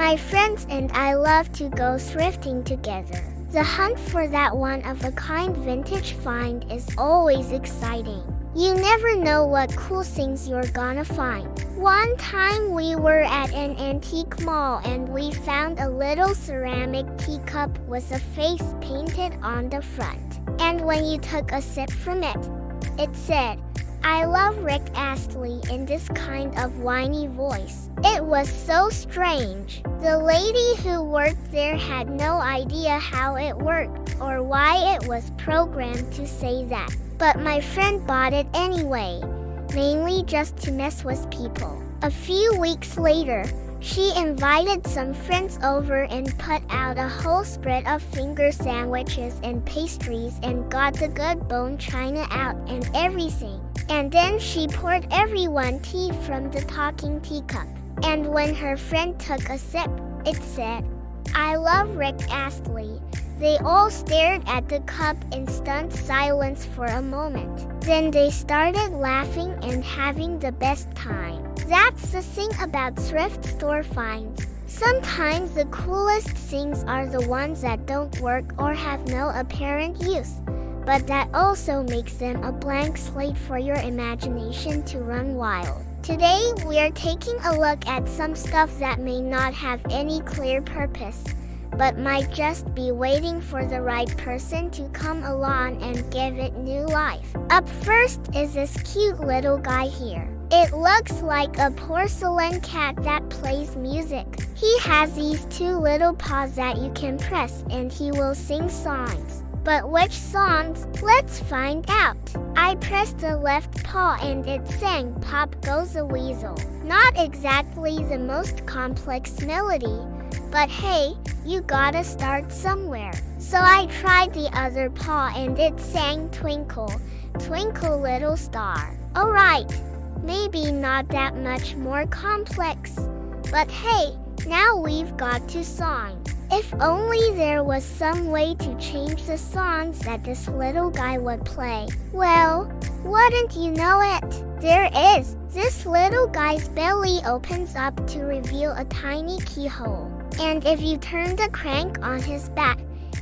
My friends and I love to go thrifting together. The hunt for that one-of-a-kind vintage find is always exciting. You never know what cool things you're gonna find. One time we were at an antique mall and we found a little ceramic teacup with a face painted on the front. And when you took a sip from it, it said, "I love Rick Astley" in this kind of whiny voice. It was so strange. The lady who worked there had no idea how it worked or why it was programmed to say that. But my friend bought it anyway, mainly just to mess with people. A few weeks later, she invited some friends over and put out a whole spread of finger sandwiches and pastries and got the good bone china out and everything. And then she poured everyone tea from the talking teacup. And when her friend took a sip, it said, "I love Rick Astley." They all stared at the cup in stunned silence for a moment. Then they started laughing and having the best time. That's the thing about thrift store finds. Sometimes the coolest things are the ones that don't work or have no apparent use, but that also makes them a blank slate for your imagination to run wild. Today, we are taking a look at some stuff that may not have any clear purpose, but might just be waiting for the right person to come along and give it new life. Up first is this cute little guy here. It looks like a porcelain cat that plays music. He has these two little paws that you can press and he will sing songs. But which songs? Let's find out. I pressed the left paw and it sang "Pop Goes the Weasel." Not exactly the most complex melody, but hey, you gotta start somewhere. So I tried the other paw and it sang "Twinkle, Twinkle Little Star." Alright, maybe not that much more complex, but hey, now we've got two songs. If only there was some way to change the songs that this little guy would play. Well, wouldn't you know it? There is. This little guy's belly opens up to reveal a tiny keyhole. And if you turn the crank on his back,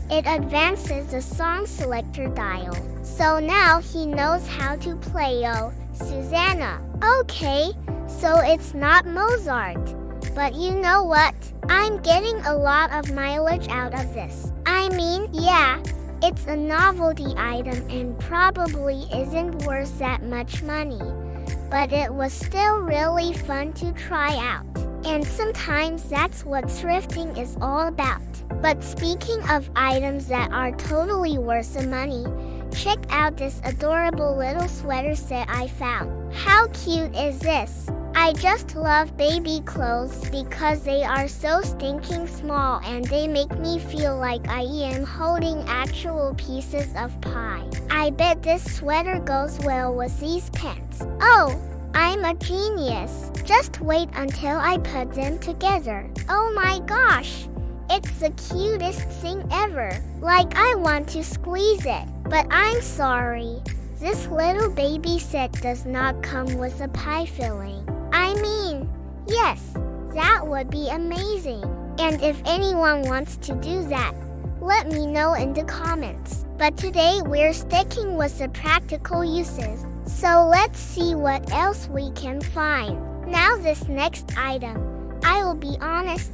it advances the song selector dial. So now he knows how to play "Oh, Susanna." Okay, so it's not Mozart. But you know what? I'm getting a lot of mileage out of this. I mean, yeah, it's a novelty item and probably isn't worth that much money. But it was still really fun to try out. And sometimes that's what thrifting is all about. But speaking of items that are totally worth the money, check out this adorable little sweater set I found. How cute is this? I just love baby clothes because they are so stinking small and they make me feel like I am holding actual pieces of pie. I bet this sweater goes well with these pants. Oh, I'm a genius. Just wait until I put them together. Oh my gosh, it's the cutest thing ever. Like I want to squeeze it, but I'm sorry. This little baby set does not come with a pie filling. I mean, yes, that would be amazing. And if anyone wants to do that, let me know in the comments. But today we're sticking with the practical uses. So let's see what else we can find. Now this next item, I will be honest,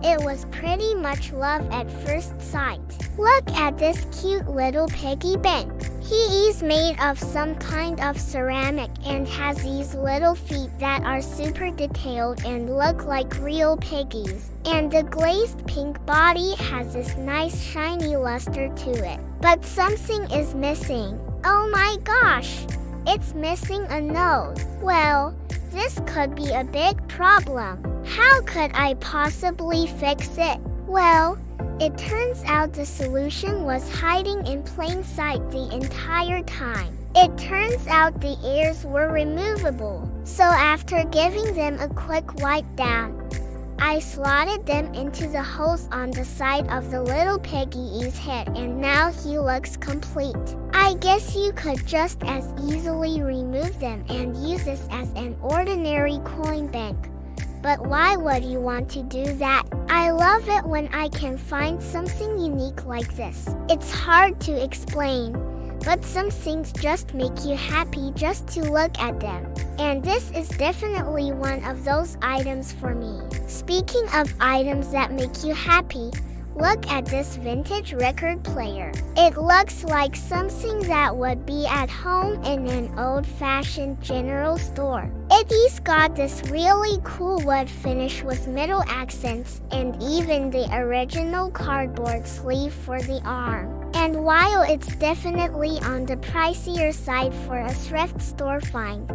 it was pretty much love at first sight. Look at this cute little piggy bank. He is made of some kind of ceramic and has these little feet that are super detailed and look like real piggies. And the glazed pink body has this nice shiny luster to it. But something is missing. Oh my gosh! It's missing a nose. Well, this could be a big problem. How could I possibly fix it? Well, it turns out the solution was hiding in plain sight the entire time. It turns out the ears were removable. So after giving them a quick wipe down, I slotted them into the holes on the side of the little piggy's head and now he looks complete. I guess you could just as easily remove them and use this as an ordinary coin bank. But why would you want to do that? I love it when I can find something unique like this. It's hard to explain, but some things just make you happy just to look at them. And this is definitely one of those items for me. Speaking of items that make you happy, look at this vintage record player. It looks like something that would be at home in an old-fashioned general store. It's got this really cool wood finish with middle accents and even the original cardboard sleeve for the arm. And while it's definitely on the pricier side for a thrift store find,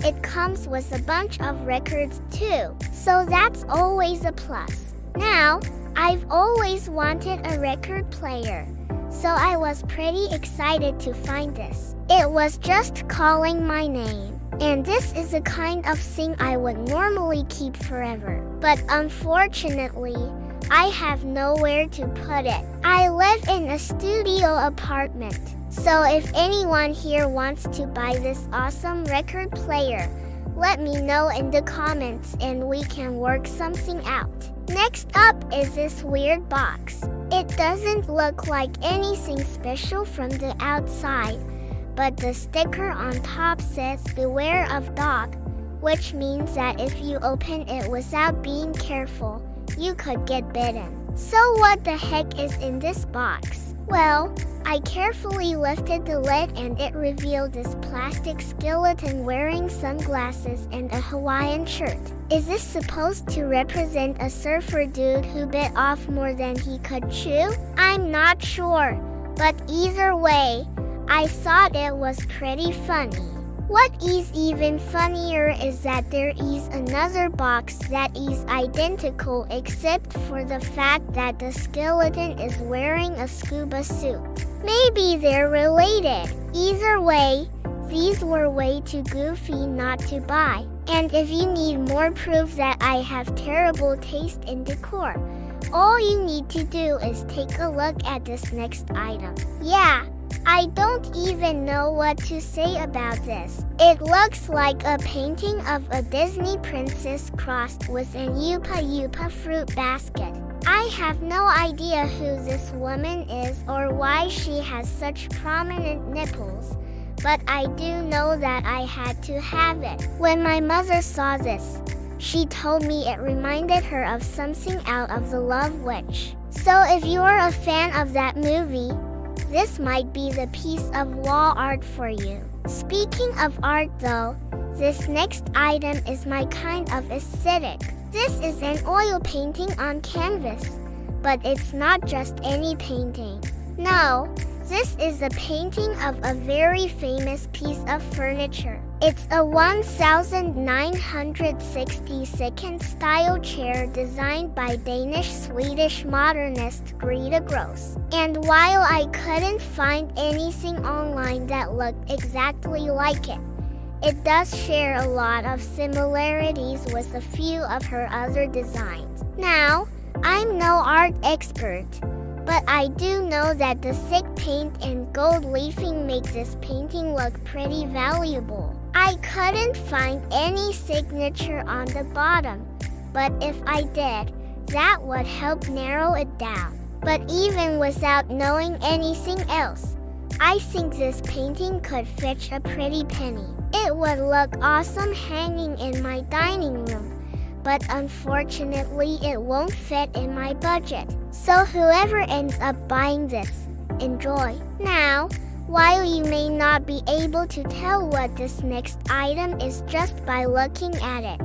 it comes with a bunch of records too, so that's always a plus. Now, I've always wanted a record player, so I was pretty excited to find this. It was just calling my name, and this is the kind of thing I would normally keep forever. But unfortunately, I have nowhere to put it. I live in a studio apartment, so if anyone here wants to buy this awesome record player, let me know in the comments and we can work something out. Next up is this weird box. It doesn't look like anything special from the outside, but the sticker on top says "Beware of dog," which means that if you open it without being careful, you could get bitten. So what the heck is in this box? Well, I carefully lifted the lid and it revealed this plastic skeleton wearing sunglasses and a Hawaiian shirt. Is this supposed to represent a surfer dude who bit off more than he could chew? I'm not sure, but either way, I thought it was pretty funny. What is even funnier is that there is another box that is identical except for the fact that the skeleton is wearing a scuba suit. Maybe they're related. Either way, these were way too goofy not to buy. And if you need more proof that I have terrible taste in decor, all you need to do is take a look at this next item. Yeah, I don't even know what to say about this. It looks like a painting of a Disney princess crossed with an Yupa Yupa fruit basket. I have no idea who this woman is or why she has such prominent nipples, but I do know that I had to have it. When my mother saw this, she told me it reminded her of something out of The Love Witch. So if you're a fan of that movie, this might be the piece of wall art for you. Speaking of art though, this next item is my kind of aesthetic. This is an oil painting on canvas, but it's not just any painting. No, this is a painting of a very famous piece of furniture. It's a 1962 style chair designed by Danish-Swedish modernist Greta Gross. And while I couldn't find anything online that looked exactly like it, it does share a lot of similarities with a few of her other designs. Now, I'm no art expert, but I do know that the thick paint and gold leafing make this painting look pretty valuable. I couldn't find any signature on the bottom, but if I did, that would help narrow it down. But even without knowing anything else, I think this painting could fetch a pretty penny. It would look awesome hanging in my dining room, but unfortunately it won't fit in my budget. So whoever ends up buying this, enjoy. Now, while you may not be able to tell what this next item is just by looking at it,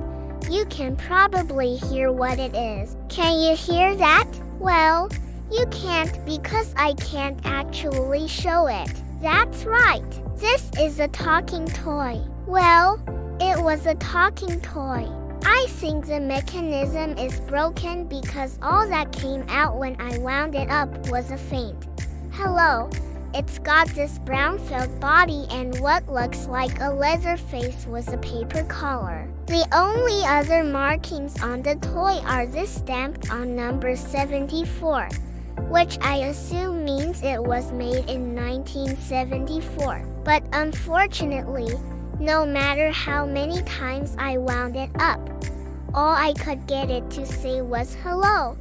you can probably hear what it is. Can you hear that? Well, you can't because I can't actually show it. That's right. This is a talking toy. Well, it was a talking toy. I think the mechanism is broken because all that came out when I wound it up was a feint. Hello. It's got this brown felt body and what looks like a leather face with a paper collar. The only other markings on the toy are this stamped on number 74, which I assume means it was made in 1974. But unfortunately, no matter how many times I wound it up, all I could get it to say was hello,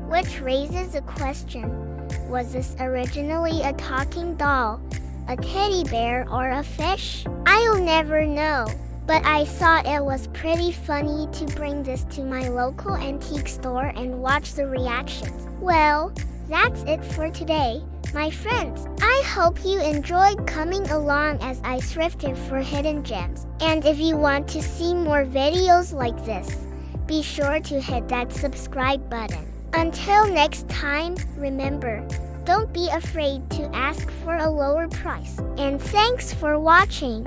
which raises a question. Was this originally a talking doll, a teddy bear, or a fish? I'll never know. But I thought it was pretty funny to bring this to my local antique store and watch the reactions. Well, that's it for today, my friends. I hope you enjoyed coming along as I thrifted for hidden gems. And if you want to see more videos like this, be sure to hit that subscribe button. Until next time, remember, don't be afraid to ask for a lower price. And thanks for watching.